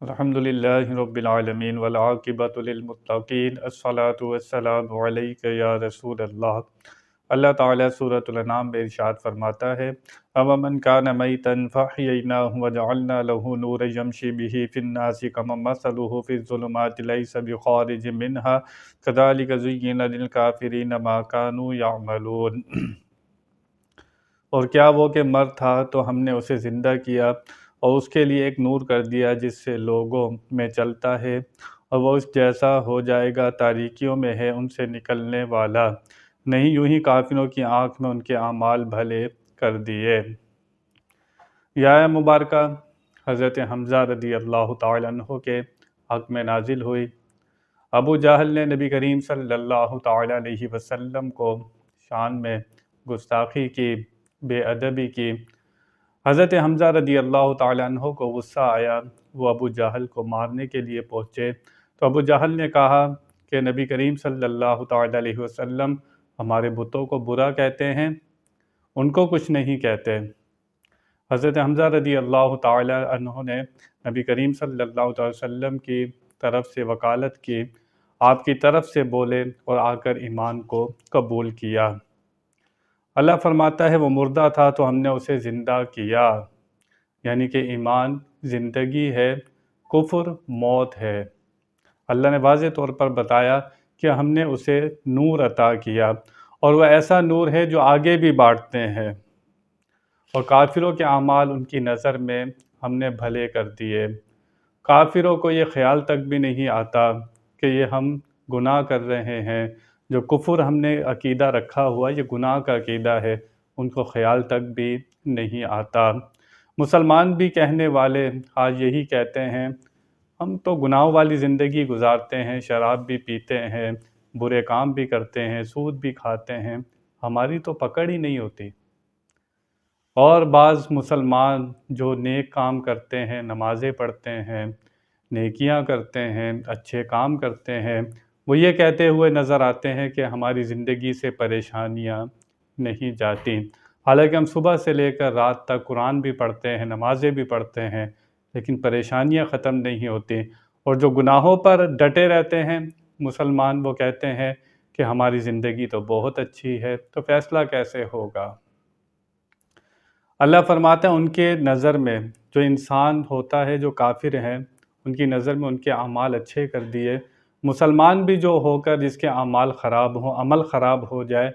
الحمدللہ رب العالمین والعاقبۃ للمتقین الصلاۃ والسلام علیک یا رسول اللہ۔ اللہ تعالیٰ سورۃ الانعام میں ارشاد فرماتا ہے، أَوَمَنْ كَانَ مَيْتًا فَأَحْيَيْنَاهُ وَجَعَلْنَا لَهُ نُورًا يَمْشِي بِهِ فِي النَّاسِ كَمَنْ مَثَلُهُ فِي الظُّلُمَاتِ لَيْسَ بِخَارِجٍ مِنْهَا كَذَلِكَ زُيِّنَ لِلْكَافِرِينَ مَا كَانُوا يَعْمَلُونَ۔ اور کیا وہ کہ مرد تھا تو ہم نے اسے زندہ کیا اور اس کے لیے ایک نور کر دیا جس سے لوگوں میں چلتا ہے، اور وہ اس جیسا ہو جائے گا تاریکیوں میں ہے ان سے نکلنے والا نہیں، یوں ہی کافروں کی آنکھ میں ان کے اعمال بھلے کر دیے۔ یہ آیہ مبارکہ حضرت حمزہ رضی اللہ تعالیٰ عنہ کے حق میں نازل ہوئی۔ ابو جہل نے نبی کریم صلی اللہ تعالیٰ علیہ وسلم کو شان میں گستاخی کی، بے ادبی کی۔ حضرت حمزہ رضی اللہ تعالیٰ عنہ کو غصہ آیا، وہ ابو جہل کو مارنے کے لیے پہنچے تو ابو جہل نے کہا کہ نبی کریم صلی اللہ تعالیٰ علیہ وسلم ہمارے بتوں کو برا کہتے ہیں، ان کو کچھ نہیں کہتے۔ حضرت حمزہ رضی اللہ تعالیٰ عنہ نے نبی کریم صلی اللہ تعالیٰ وسلم کی طرف سے وکالت کی، آپ کی طرف سے بولے اور آ کر ایمان کو قبول کیا۔ اللہ فرماتا ہے وہ مردہ تھا تو ہم نے اسے زندہ کیا، یعنی کہ ایمان زندگی ہے، کفر موت ہے۔ اللہ نے واضح طور پر بتایا کہ ہم نے اسے نور عطا کیا، اور وہ ایسا نور ہے جو آگے بھی بانٹتے ہیں، اور کافروں کے اعمال ان کی نظر میں ہم نے بھلے کر دیے۔ کافروں کو یہ خیال تک بھی نہیں آتا کہ یہ ہم گناہ کر رہے ہیں، جو کفر ہم نے عقیدہ رکھا ہوا یہ گناہ کا عقیدہ ہے، ان کو خیال تک بھی نہیں آتا۔ مسلمان بھی کہنے والے آج یہی کہتے ہیں، ہم تو گناہوں والی زندگی گزارتے ہیں، شراب بھی پیتے ہیں، برے کام بھی کرتے ہیں، سود بھی کھاتے ہیں، ہماری تو پکڑ ہی نہیں ہوتی۔ اور بعض مسلمان جو نیک کام کرتے ہیں، نمازیں پڑھتے ہیں، نیکیاں کرتے ہیں، اچھے کام کرتے ہیں، وہ یہ کہتے ہوئے نظر آتے ہیں کہ ہماری زندگی سے پریشانیاں نہیں جاتی، حالانکہ ہم صبح سے لے کر رات تک قرآن بھی پڑھتے ہیں، نمازیں بھی پڑھتے ہیں، لیکن پریشانیاں ختم نہیں ہوتی۔ اور جو گناہوں پر ڈٹے رہتے ہیں مسلمان، وہ کہتے ہیں کہ ہماری زندگی تو بہت اچھی ہے، تو فیصلہ کیسے ہوگا؟ اللہ فرماتا ہے ان کے نظر میں جو انسان ہوتا ہے، جو کافر ہیں، ان کی نظر میں ان کے اعمال اچھے کر دیے۔ مسلمان بھی جو ہو کر جس کے اعمال خراب ہوں، عمل خراب ہو جائے،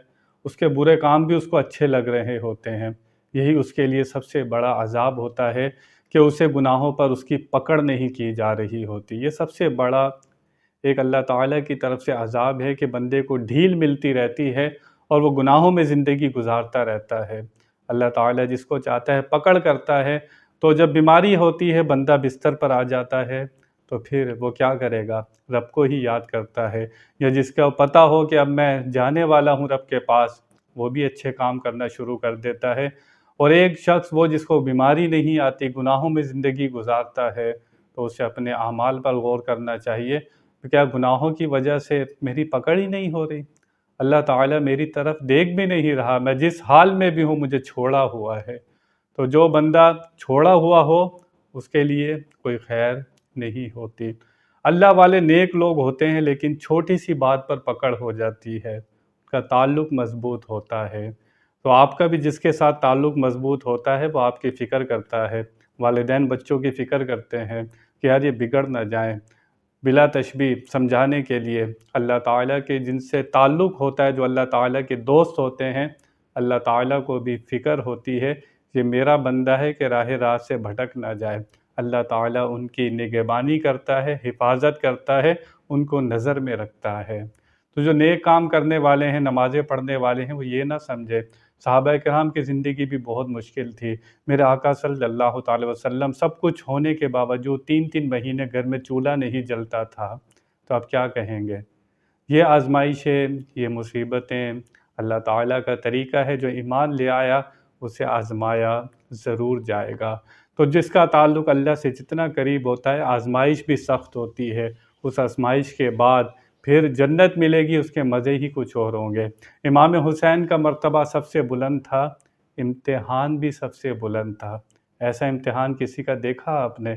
اس کے برے کام بھی اس کو اچھے لگ رہے ہوتے ہیں، یہی اس کے لیے سب سے بڑا عذاب ہوتا ہے کہ اسے گناہوں پر اس کی پکڑ نہیں کی جا رہی ہوتی۔ یہ سب سے بڑا ایک اللہ تعالیٰ کی طرف سے عذاب ہے کہ بندے کو ڈھیل ملتی رہتی ہے اور وہ گناہوں میں زندگی گزارتا رہتا ہے۔ اللہ تعالیٰ جس کو چاہتا ہے پکڑ کرتا ہے، تو جب بیماری ہوتی ہے بندہ بستر پر آ جاتا ہے تو پھر وہ کیا کرے گا؟ رب کو ہی یاد کرتا ہے، یا جس کا پتہ ہو کہ اب میں جانے والا ہوں رب کے پاس، وہ بھی اچھے کام کرنا شروع کر دیتا ہے۔ اور ایک شخص وہ جس کو بیماری نہیں آتی، گناہوں میں زندگی گزارتا ہے، تو اسے اپنے اعمال پر غور کرنا چاہیے کہ کیا گناہوں کی وجہ سے میری پکڑ ہی نہیں ہو رہی؟ اللہ تعالیٰ میری طرف دیکھ بھی نہیں رہا، میں جس حال میں بھی ہوں مجھے چھوڑا ہوا ہے۔ تو جو بندہ چھوڑا ہوا ہو اس کے لیے کوئی خیر نہیں ہوتی۔ اللہ والے نیک لوگ ہوتے ہیں لیکن چھوٹی سی بات پر پکڑ ہو جاتی ہے، اس کا تعلق مضبوط ہوتا ہے۔ تو آپ کا بھی جس کے ساتھ تعلق مضبوط ہوتا ہے وہ آپ کی فکر کرتا ہے، والدین بچوں کی فکر کرتے ہیں کہ یار یہ بگڑ نہ جائیں، بلا تشبیہ سمجھانے کے لیے۔ اللہ تعالیٰ کے جن سے تعلق ہوتا ہے، جو اللہ تعالیٰ کے دوست ہوتے ہیں، اللہ تعالیٰ کو بھی فکر ہوتی ہے کہ میرا بندہ ہے کہ راہ راست سے بھٹک نہ جائے۔ اللہ تعالیٰ ان کی نگہبانی کرتا ہے، حفاظت کرتا ہے، ان کو نظر میں رکھتا ہے۔ تو جو نیک کام کرنے والے ہیں، نمازیں پڑھنے والے ہیں، وہ یہ نہ سمجھے صحابہ کرام کی زندگی بھی بہت مشکل تھی۔ میرے آقا صلی اللہ تعالی وسلم سب کچھ ہونے کے باوجود 3 مہینے گھر میں چولہا نہیں جلتا تھا، تو آپ کیا کہیں گے؟ یہ آزمائشیں، یہ مصیبتیں اللہ تعالیٰ کا طریقہ ہے، جو ایمان لے آیا اسے آزمایا ضرور جائے گا۔ تو جس کا تعلق اللہ سے جتنا قریب ہوتا ہے، آزمائش بھی سخت ہوتی ہے، اس آزمائش کے بعد پھر جنت ملے گی، اس کے مزے ہی کچھ اور ہوں گے۔ امام حسین کا مرتبہ سب سے بلند تھا، امتحان بھی سب سے بلند تھا۔ ایسا امتحان کسی کا دیکھا آپ نے؟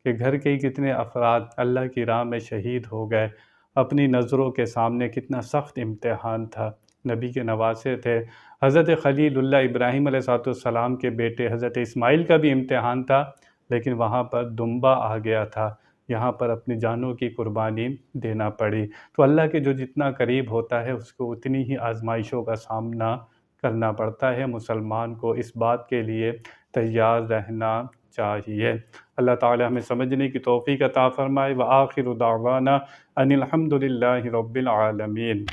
کہ گھر کے ہی کتنے افراد اللہ کی راہ میں شہید ہو گئے، اپنی نظروں کے سامنے کتنا سخت امتحان تھا، نبی کے نواسے تھے۔ حضرت خلیل اللہ ابراہیم علیہ الصلوۃ والسلام کے بیٹے حضرت اسماعیل کا بھی امتحان تھا، لیکن وہاں پر دمبا آ گیا تھا، یہاں پر اپنی جانوں کی قربانی دینا پڑی۔ تو اللہ کے جو جتنا قریب ہوتا ہے اس کو اتنی ہی آزمائشوں کا سامنا کرنا پڑتا ہے، مسلمان کو اس بات کے لیے تیار رہنا چاہیے۔ اللہ تعالی ہمیں سمجھنے کی توفیق عطا فرمائے۔ وآخر دعوانا ان الحمد للہ رب العالمین۔